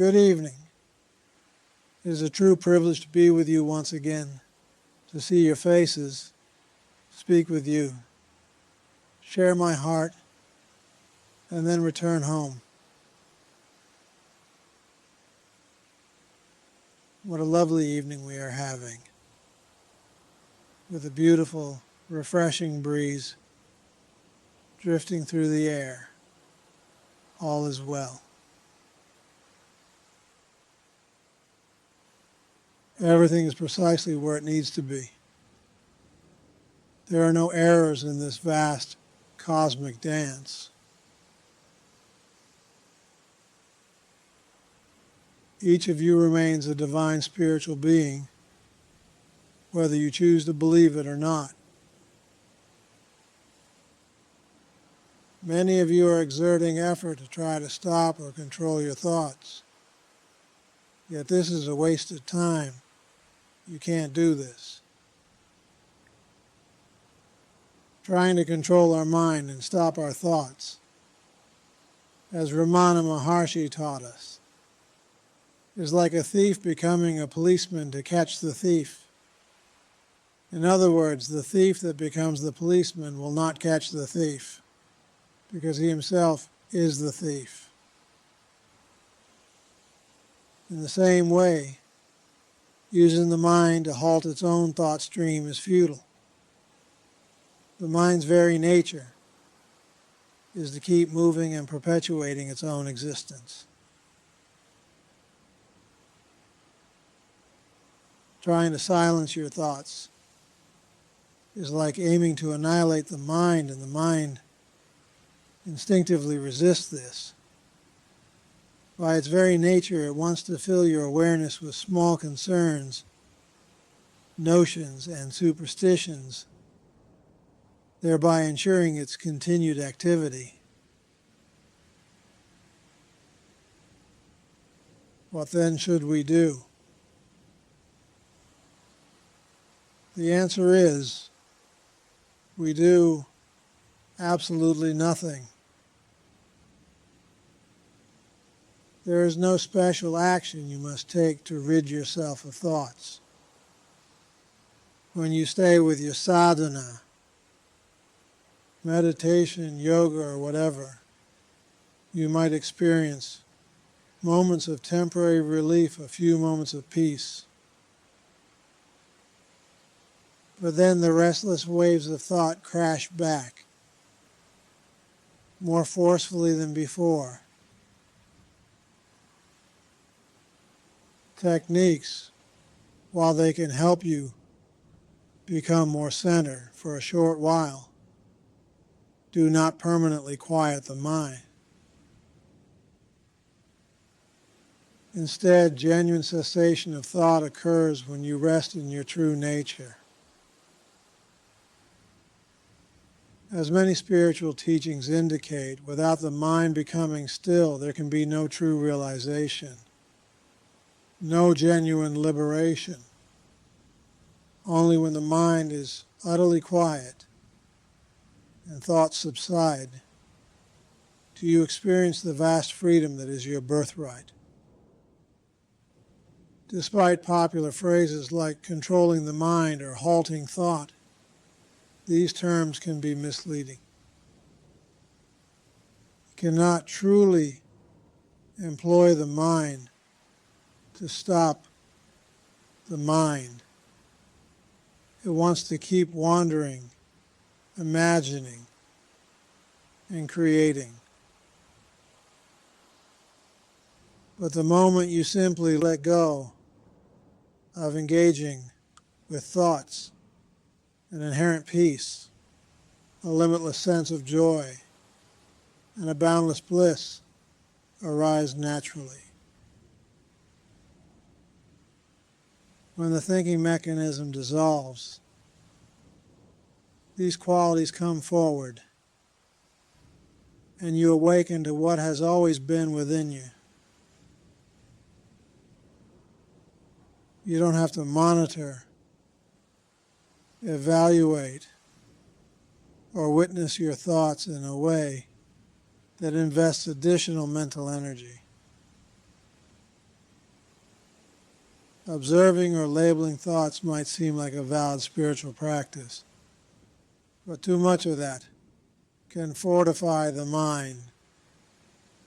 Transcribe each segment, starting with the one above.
Good evening. It is a true privilege to be with you once again, to see your faces, speak with you, share my heart, and then return home. What a lovely evening we are having, with a beautiful, refreshing breeze drifting through the air. All is well. Everything is precisely where it needs to be. There are no errors in this vast cosmic dance. Each of you remains a divine spiritual being, whether you choose to believe it or not. Many of you are exerting effort to try to stop or control your thoughts. Yet this is a waste of time. You can't do this. Trying to control our mind and stop our thoughts, as Ramana Maharshi taught us, is like a thief becoming a policeman to catch the thief. In other words, the thief that becomes the policeman will not catch the thief, because he himself is the thief. In the same way, using the mind to halt its own thought stream is futile. The mind's very nature is to keep moving and perpetuating its own existence. Trying to silence your thoughts is like aiming to annihilate the mind, and the mind instinctively resists this. By its very nature, it wants to fill your awareness with small concerns, notions, and superstitions, thereby ensuring its continued activity. What then should we do? The answer is, we do absolutely nothing. There is no special action you must take to rid yourself of thoughts. When you stay with your sadhana, meditation, yoga, or whatever, you might experience moments of temporary relief, a few moments of peace. But then the restless waves of thought crash back, more forcefully than before. Techniques, while they can help you become more centered for a short while, do not permanently quiet the mind. Instead, genuine cessation of thought occurs when you rest in your true nature. As many spiritual teachings indicate, without the mind becoming still, there can be no true realization, no genuine liberation. Only when the mind is utterly quiet and thoughts subside do you experience the vast freedom that is your birthright. Despite popular phrases like controlling the mind or halting thought, these terms can be misleading. You cannot truly employ the mind to stop the mind. It wants to keep wandering, imagining, and creating. But the moment you simply let go of engaging with thoughts, an inherent peace, a limitless sense of joy, and a boundless bliss arise naturally. When the thinking mechanism dissolves, these qualities come forward, and you awaken to what has always been within you. You don't have to monitor, evaluate, or witness your thoughts in a way that invests additional mental energy. Observing or labeling thoughts might seem like a valid spiritual practice, but too much of that can fortify the mind,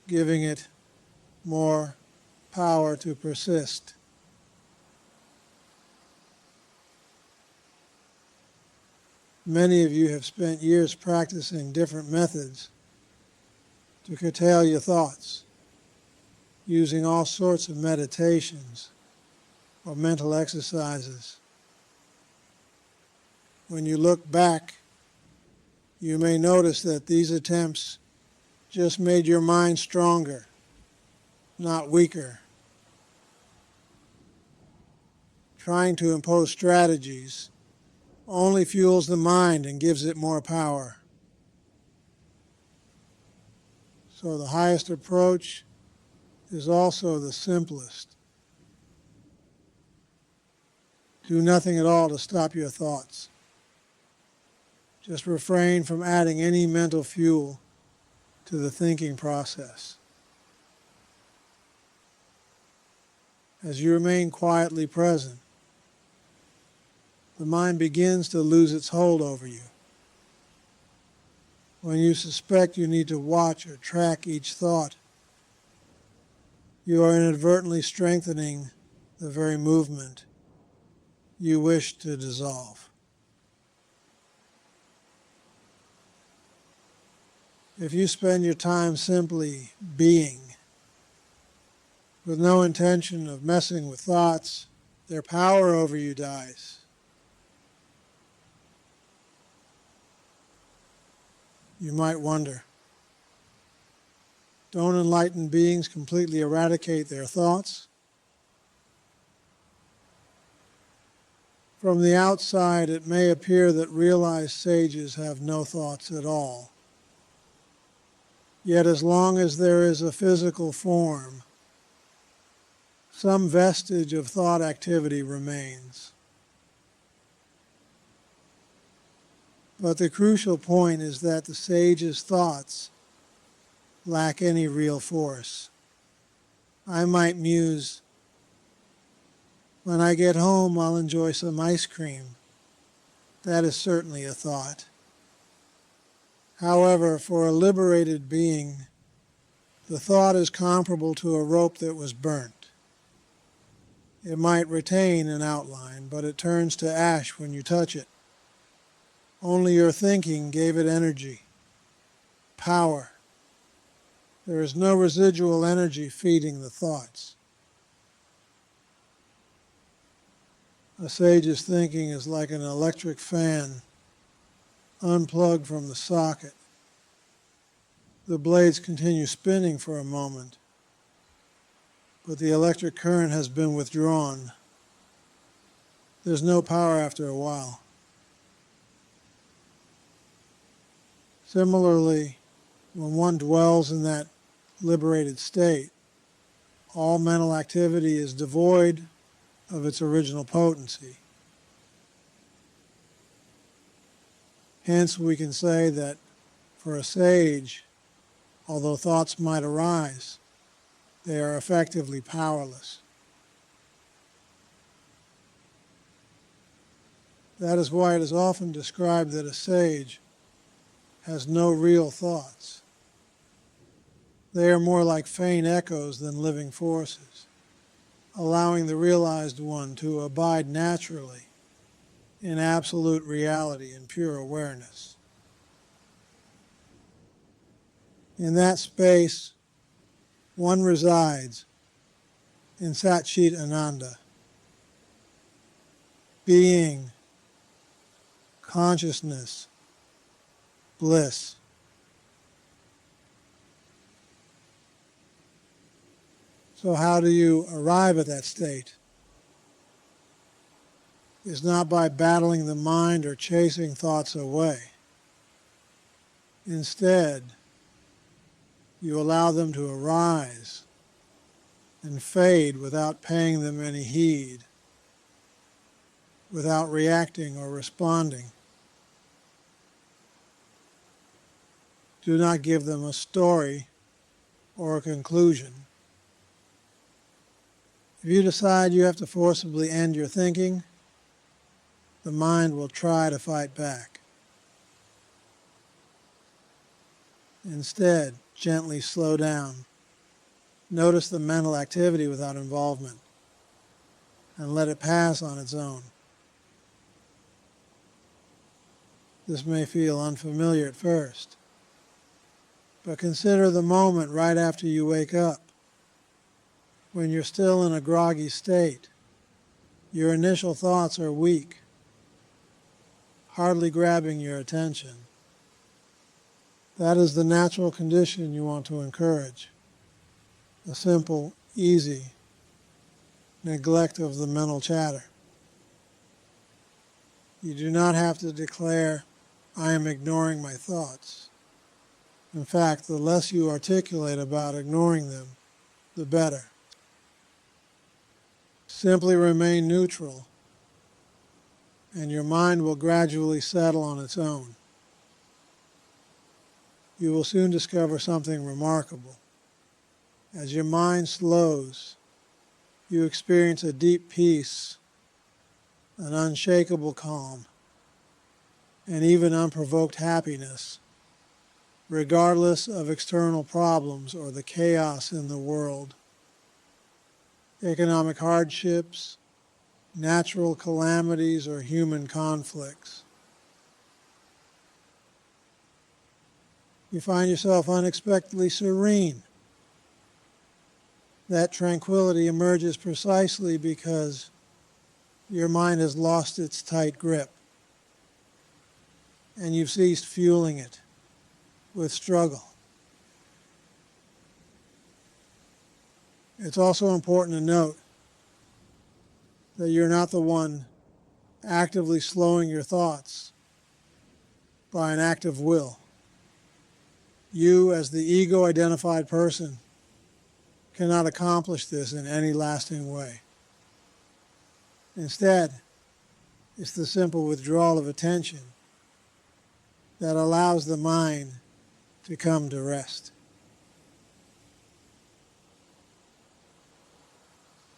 giving it more power to persist. Many of you have spent years practicing different methods to curtail your thoughts, using all sorts of meditations or mental exercises. When you look back, you may notice that these attempts just made your mind stronger, not weaker. Trying to impose strategies only fuels the mind and gives it more power. So the highest approach is also the simplest. Do nothing at all to stop your thoughts. Just refrain from adding any mental fuel to the thinking process. As you remain quietly present, the mind begins to lose its hold over you. When you suspect you need to watch or track each thought, you are inadvertently strengthening the very movement you wish to dissolve. If you spend your time simply being, with no intention of messing with thoughts, their power over you dies. You might wonder, don't enlightened beings completely eradicate their thoughts? From the outside, it may appear that realized sages have no thoughts at all. Yet as long as there is a physical form, some vestige of thought activity remains. But the crucial point is that the sage's thoughts lack any real force. I might muse, when I get home I'll enjoy some ice cream. That is certainly a thought. However, for a liberated being, the thought is comparable to a rope that was burnt. It might retain an outline, but it turns to ash when you touch it. Only your thinking gave it energy, power. There is no residual energy feeding the thoughts. A sage's thinking is like an electric fan unplugged from the socket. The blades continue spinning for a moment, but the electric current has been withdrawn. There's no power after a while. Similarly, when one dwells in that liberated state, all mental activity is devoid of its original potency. Hence, we can say that for a sage, although thoughts might arise, they are effectively powerless. That is why it is often described that a sage has no real thoughts. They are more like faint echoes than living forces, allowing the realized one to abide naturally in absolute reality and pure awareness. In that space, one resides in Sat Chit Ananda, being, consciousness, bliss. So how do you arrive at that state? It's not by battling the mind or chasing thoughts away. Instead, you allow them to arise and fade without paying them any heed, without reacting or responding. Do not give them a story or a conclusion. If you decide you have to forcibly end your thinking, the mind will try to fight back. Instead, gently slow down. Notice the mental activity without involvement, and let it pass on its own. This may feel unfamiliar at first, but consider the moment right after you wake up, when you're still in a groggy state. Your initial thoughts are weak, hardly grabbing your attention. That is the natural condition you want to encourage. A simple, easy neglect of the mental chatter. You do not have to declare, "I am ignoring my thoughts." In fact, the less you articulate about ignoring them, the better. Simply remain neutral, and your mind will gradually settle on its own. You will soon discover something remarkable. As your mind slows, you experience a deep peace, an unshakable calm, and even unprovoked happiness, regardless of external problems or the chaos in the world. Economic hardships, natural calamities, or human conflicts. You find yourself unexpectedly serene. That tranquility emerges precisely because your mind has lost its tight grip, and you've ceased fueling it with struggle. It's also important to note that you're not the one actively slowing your thoughts by an act of will. You, as the ego-identified person, cannot accomplish this in any lasting way. Instead, it's the simple withdrawal of attention that allows the mind to come to rest.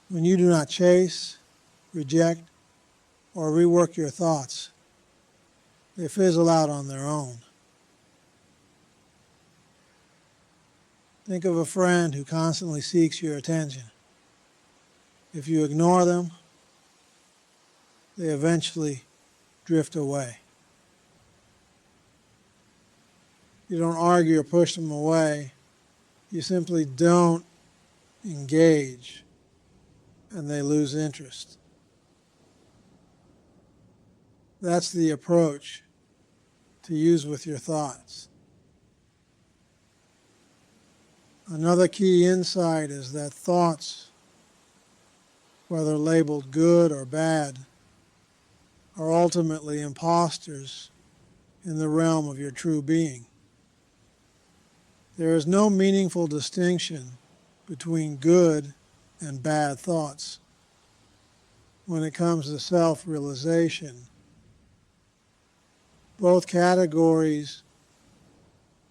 When you do not chase, reject, or rework your thoughts, they fizzle out on their own. Think of a friend who constantly seeks your attention. If you ignore them, they eventually drift away. You don't argue or push them away. You simply don't engage, and they lose interest. That's the approach to use with your thoughts. Another key insight is that thoughts, whether labeled good or bad, are ultimately imposters in the realm of your true being. There is no meaningful distinction between good and bad thoughts when it comes to self-realization. Both categories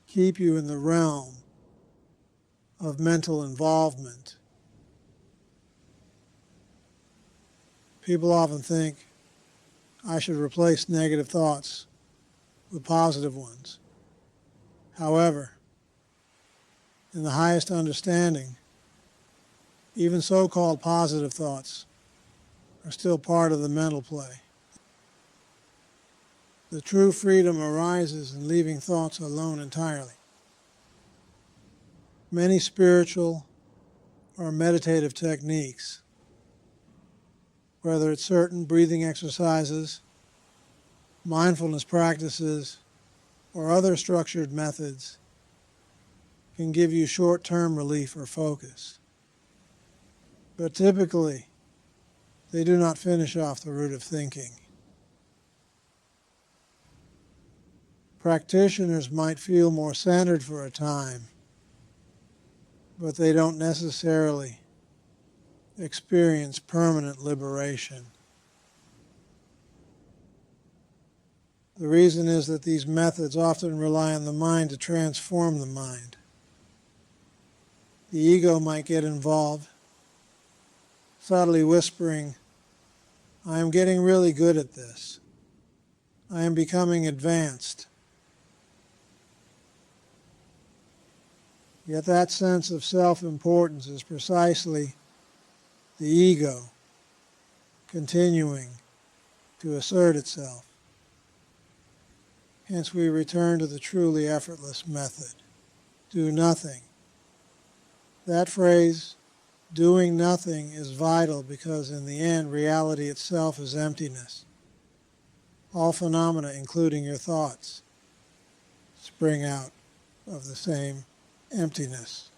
keep you in the realm of mental involvement. People often think, I should replace negative thoughts with positive ones. However, in the highest understanding, even so-called positive thoughts are still part of the mental play. The true freedom arises in leaving thoughts alone entirely. Many spiritual or meditative techniques, whether it's certain breathing exercises, mindfulness practices, or other structured methods, can give you short-term relief or focus. But typically, they do not finish off the root of thinking. Practitioners might feel more centered for a time, but they don't necessarily experience permanent liberation. The reason is that these methods often rely on the mind to transform the mind. The ego might get involved, subtly whispering, I am getting really good at this. I am becoming advanced. Yet that sense of self-importance is precisely the ego continuing to assert itself. Hence we return to the truly effortless method. Do nothing. That phrase, doing nothing, is vital because in the end reality itself is emptiness. All phenomena, including your thoughts, spring out of the same emptiness.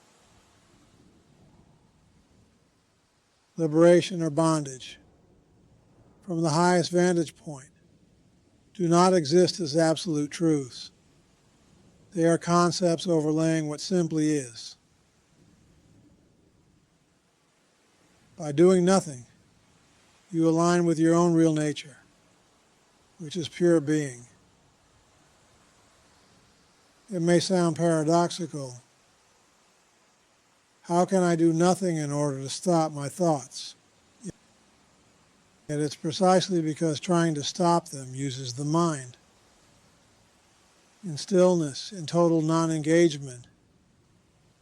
Liberation or bondage, from the highest vantage point, do not exist as absolute truths. They are concepts overlaying what simply is. By doing nothing, you align with your own real nature, which is pure being. It may sound paradoxical. How can I do nothing in order to stop my thoughts? Yet it's precisely because trying to stop them uses the mind. In stillness, in total non-engagement,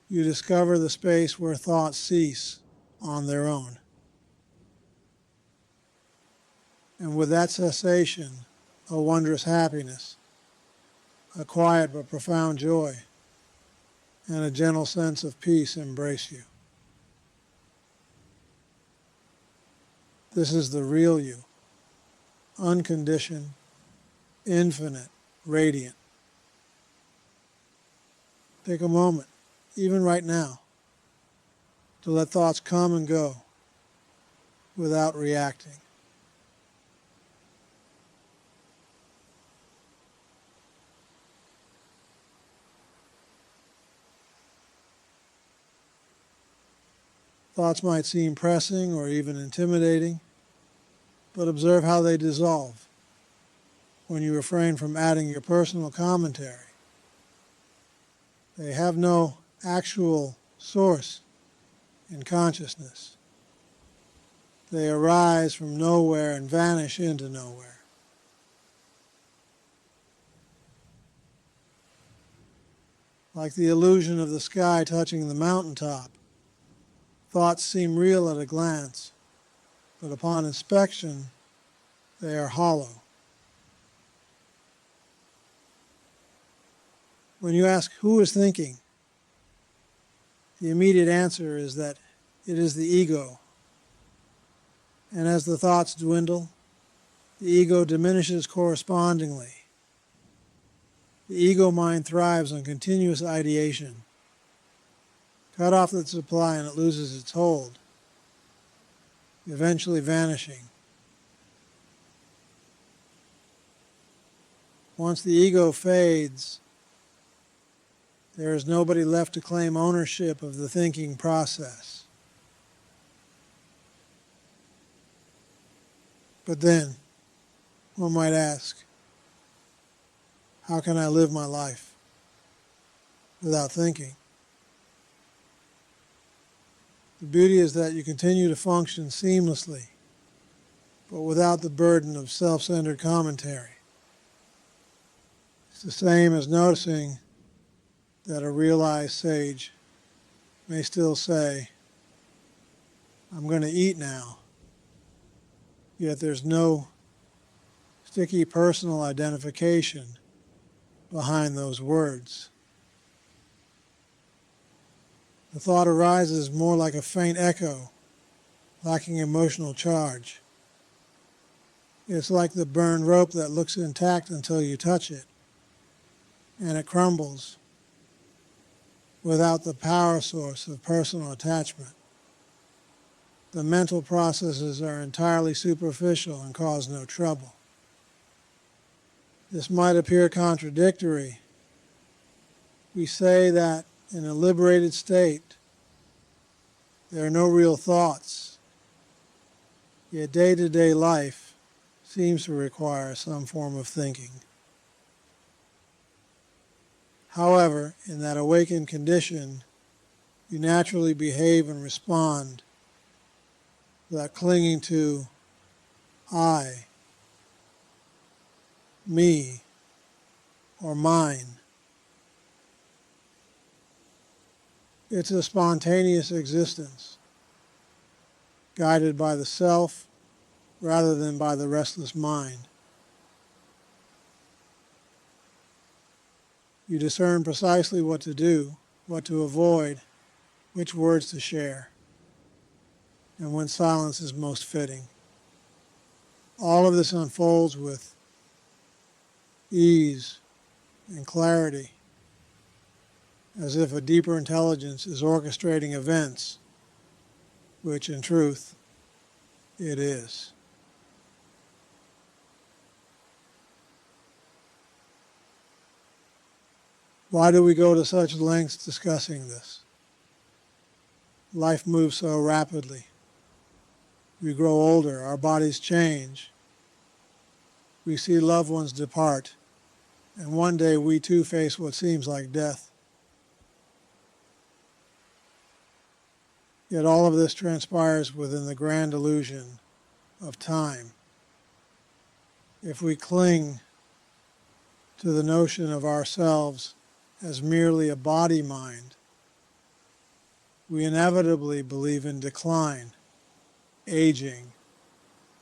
you discover the space where thoughts cease on their own. And with that cessation, a wondrous happiness, a quiet but profound joy, and a gentle sense of peace embrace you. This is the real you, unconditioned, infinite, radiant. Take a moment, even right now, to let thoughts come and go without reacting. Thoughts might seem pressing or even intimidating, but observe how they dissolve when you refrain from adding your personal commentary. They have no actual source in consciousness. They arise from nowhere and vanish into nowhere. Like the illusion of the sky touching the mountaintop, thoughts seem real at a glance, but upon inspection, they are hollow. When you ask, who is thinking? The immediate answer is that it is the ego. And as the thoughts dwindle, the ego diminishes correspondingly. The ego mind thrives on continuous ideation. Cut off its supply and it loses its hold, eventually vanishing. Once the ego fades, there is nobody left to claim ownership of the thinking process. But then, one might ask, how can I live my life without thinking? The beauty is that you continue to function seamlessly, but without the burden of self-centered commentary. It's the same as noticing that a realized sage may still say, I'm going to eat now, yet there's no sticky personal identification behind those words. The thought arises more like a faint echo, lacking emotional charge. It's like the burned rope that looks intact until you touch it, and it crumbles without the power source of personal attachment. The mental processes are entirely superficial and cause no trouble. This might appear contradictory. We say that in a liberated state, there are no real thoughts, yet day-to-day life seems to require some form of thinking. However, in that awakened condition, you naturally behave and respond without clinging to I, me, or mine. It's a spontaneous existence, guided by the self rather than by the restless mind. You discern precisely what to do, what to avoid, which words to share, and when silence is most fitting. All of this unfolds with ease and clarity, as if a deeper intelligence is orchestrating events, which in truth it is. Why do we go to such lengths discussing this? Life moves so rapidly. We grow older, our bodies change. We see loved ones depart, and one day we too face what seems like death. Yet all of this transpires within the grand illusion of time. If we cling to the notion of ourselves as merely a body-mind, we inevitably believe in decline, aging,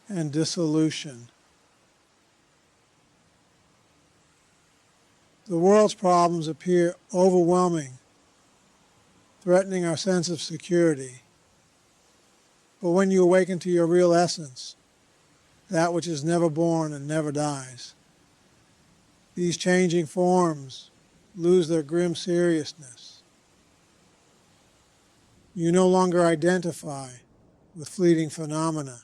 and dissolution. The world's problems appear overwhelming, threatening our sense of security. But when you awaken to your real essence, that which is never born and never dies, these changing forms lose their grim seriousness. You no longer identify with fleeting phenomena.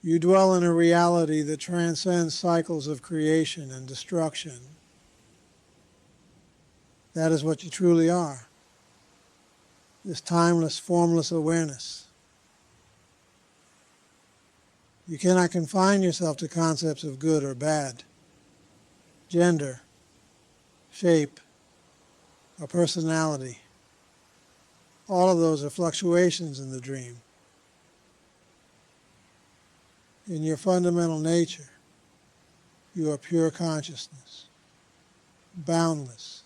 You dwell in a reality that transcends cycles of creation and destruction. That is what you truly are, this timeless, formless awareness. You cannot confine yourself to concepts of good or bad, gender, shape, or personality. All of those are fluctuations in the dream. In your fundamental nature, you are pure consciousness, boundless,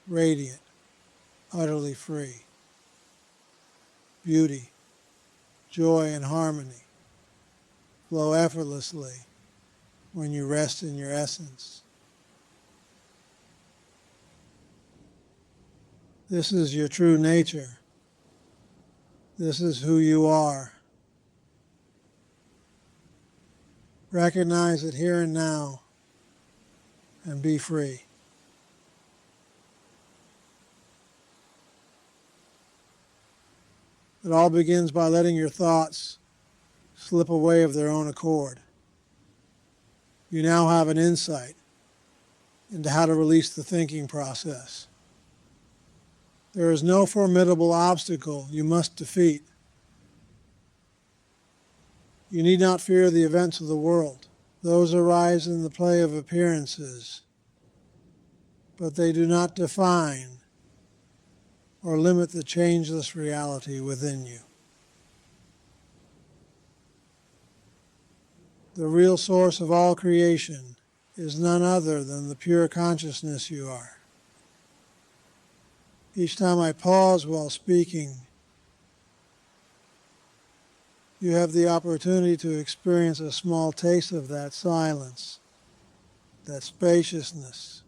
radiant, utterly free. Beauty, joy, and harmony flow effortlessly when you rest in your essence. This is your true nature. This is who you are. Recognize it here and now and be free. It all begins by letting your thoughts slip away of their own accord. You now have an insight into how to release the thinking process. There is no formidable obstacle you must defeat. You need not fear the events of the world. Those arise in the play of appearances, but they do not define or limit the changeless reality within you. The real source of all creation is none other than the pure consciousness you are. Each time I pause while speaking, you have the opportunity to experience a small taste of that silence, that spaciousness,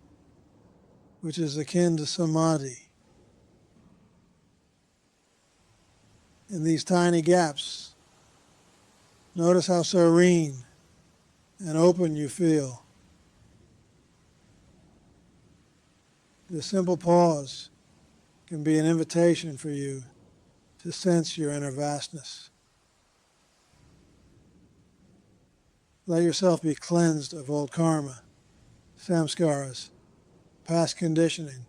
which is akin to samadhi. In these tiny gaps, notice how serene and open you feel. This simple pause can be an invitation for you to sense your inner vastness. Let yourself be cleansed of old karma, samskaras, past conditioning,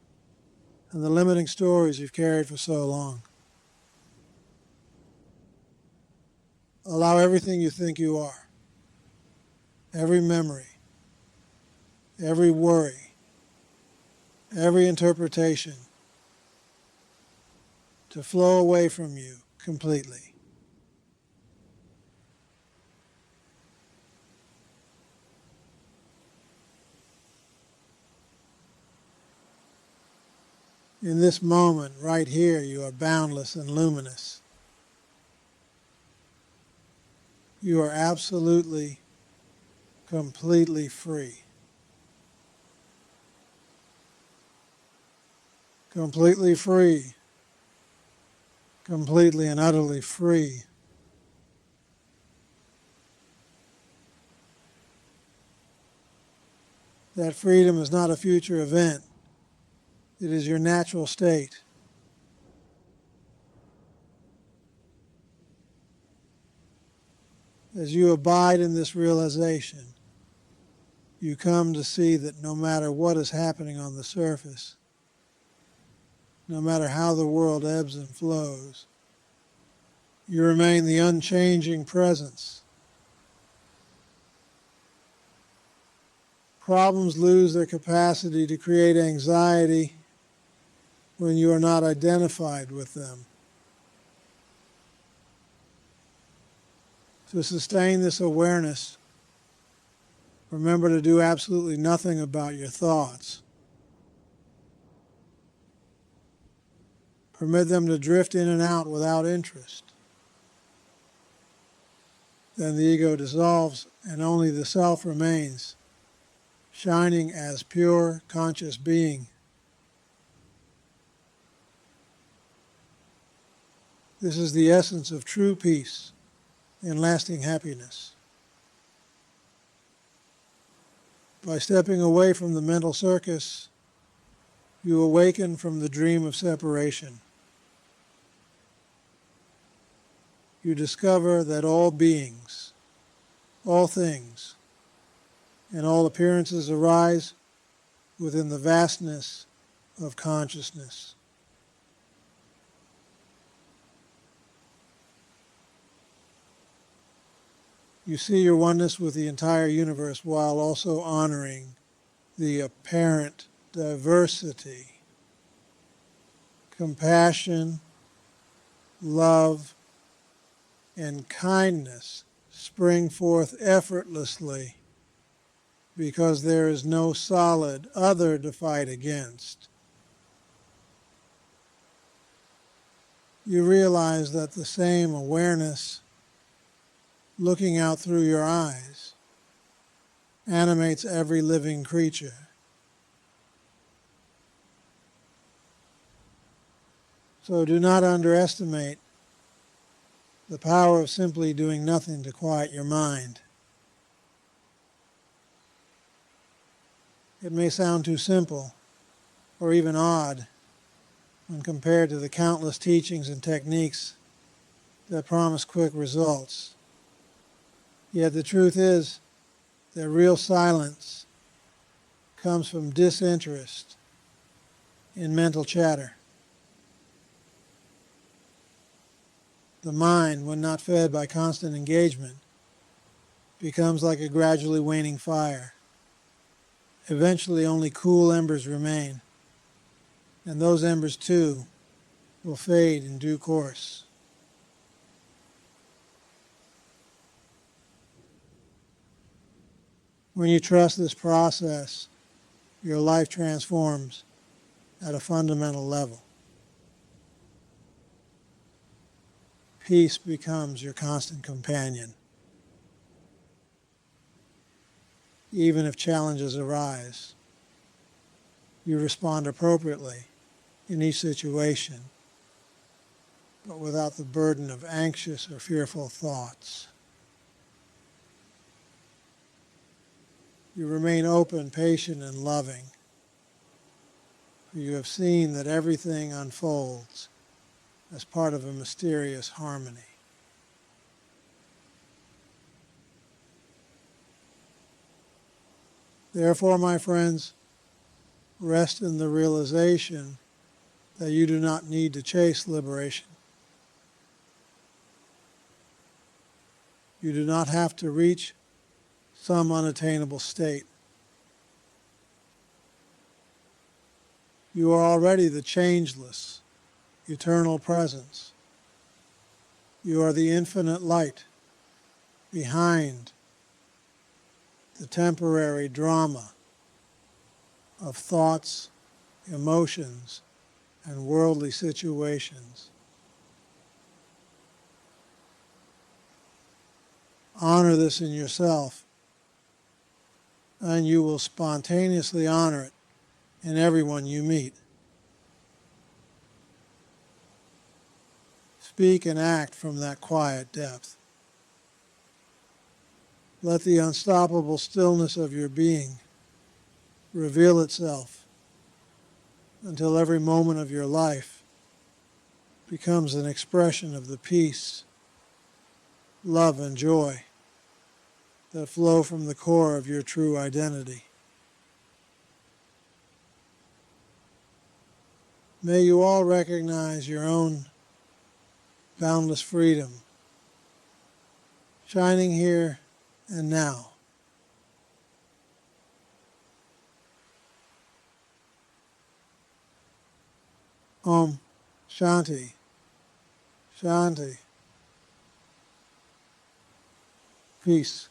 and the limiting stories you've carried for so long. Allow everything you think you are, every memory, every worry, every interpretation to flow away from you completely. In this moment, right here, you are boundless and luminous. You are absolutely, completely free. Completely free. Completely and utterly free. That freedom is not a future event. It is your natural state. As you abide in this realization, you come to see that no matter what is happening on the surface, no matter how the world ebbs and flows, you remain the unchanging presence. Problems lose their capacity to create anxiety when you are not identified with them. To sustain this awareness, remember to do absolutely nothing about your thoughts. Permit them to drift in and out without interest. Then the ego dissolves and only the self remains, shining as pure conscious being. This is the essence of true peace and lasting happiness. By stepping away from the mental circus, you awaken from the dream of separation. You discover that all beings, all things, and all appearances arise within the vastness of consciousness. You see your oneness with the entire universe while also honoring the apparent diversity. Compassion, love, and kindness spring forth effortlessly because there is no solid other to fight against. You realize that the same awareness looking out through your eyes animates every living creature. So do not underestimate the power of simply doing nothing to quiet your mind. It may sound too simple or even odd when compared to the countless teachings and techniques that promise quick results. Yet the truth is that real silence comes from disinterest in mental chatter. The mind, when not fed by constant engagement, becomes like a gradually waning fire. Eventually only cool embers remain, and those embers too will fade in due course. When you trust this process, your life transforms at a fundamental level. Peace becomes your constant companion. Even if challenges arise, you respond appropriately in each situation, but without the burden of anxious or fearful thoughts. You remain open, patient, and loving, for you have seen that everything unfolds as part of a mysterious harmony. Therefore, my friends, rest in the realization that you do not need to chase liberation. You do not have to reach some unattainable state. You are already the changeless, eternal presence, You are the infinite light behind the temporary drama of thoughts, emotions, and worldly situations. Honor this in yourself, and you will spontaneously honor it in everyone you meet. Speak and act from that quiet depth. Let the unstoppable stillness of your being reveal itself until every moment of your life becomes an expression of the peace, love, and joy that flow from the core of your true identity. May you all recognize your own boundless freedom, shining here and now. Om Shanti, Shanti, peace.